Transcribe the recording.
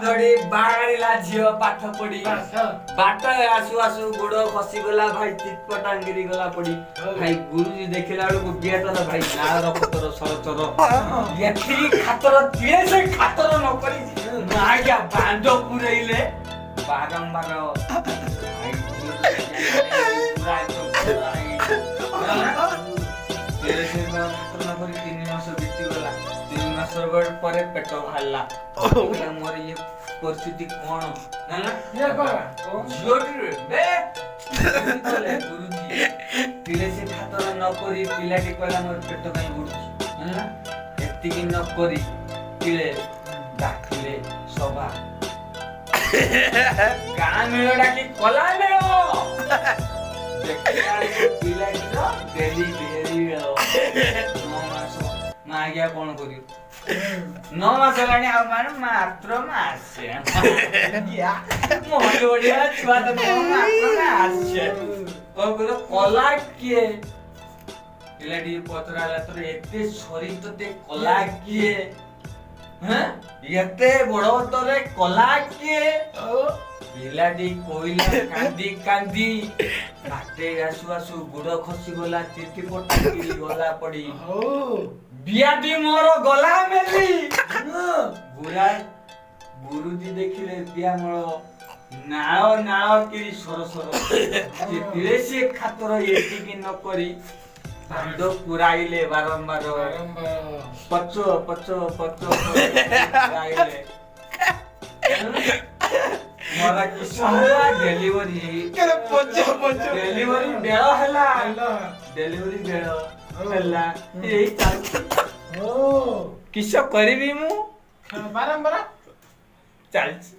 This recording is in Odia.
ଧଡ଼ି ବାହାରିଲା ଝିଅ ପାଠ ପଢି ବାଟ ଆସୁ ଆସୁ ଗୋଡ ଖସି ଗଲା ଭାଇ ଚିତପଟାଙ୍ଗିରି ଗଲା ପଡି ଭାଇ ଗୁରୁଜୀ ଦେଖିଲା ବେଳକୁ ବିଆତର ଭାଇ ନାଳର ପତର ସରଚର ଏଠିକି ଖାତର ଦିଏ ସେ ଖାତର ନ କରି ଆଜ୍ଞା ବାଣ୍ଡ ପୁରେଇଲେ ବାରମ୍ବାର ପରେ ପେଟ ବାହାରିଲା ମୋର ଇଏ ପରିସ୍ଥିତି କଣ ସେ ଖାତର ନ କରି ପିଲାଟି କହିଲା ମୋର ପେଟ କାଇଁ ବୁଡୁଛି ହେଲା ଏତିକି ନ କରି ପିଲେ ଡାକିଲେ ସଭା ଗାଁ ମେଳ ଡାକି କଲା ମେଳ ପିଲାଟିର ଡେଲି ଡେଲି ମା ଆଜ୍ଞା କଣ କରିବ 9 ମାସ ହେଲାଣି ଆଉ ମାନେ ମାତ୍ର ମାସେ ମନେ ବଢିଆ ଛୁଆ ତ ମାସେ କଣ କରିବ କଲା କିଏ ପିଲାଟି ପଚରାଲା ତୋର ଏତେ ଶରୀ ତତେ କଲା କିଏ ଏତେ ବଡ ତୋରେ କଲା କିଏ ପିଲାଟି କହିଲା କାନ୍ଦି କାନ୍ଦି ବାଟେ ଆସୁ ଆସୁ ଗୋଡ ଖସି ଗଲା ଚିଠି ପଟାଙ୍ଗି ଗଲା ପଡି ବିଆଟି ମୋର ଗଲା ମେଲି ଗୁରୁଜୀ ଦେଖିଲେ ବିଆ ମଳ ନାଳ ନାଳ କିରି ସର ସର ସେ ଖାତର ଏତିକି ନ କରି ବାଣ୍ଡ ପୁରାଇଲେ ବାରମ୍ବାର ପଛ ପଛ ପଛ ପୁରାଇଲେ ମୋର କିସ ହେଲା ଡେଲିଭରି ବେଳ ହେଲା ଡେଲିଭରି ବେଳ ହେଲା ଏଇ କିସ କରିବି ମୁଁ ବାରମ୍ବାର ଚାଲିଛି।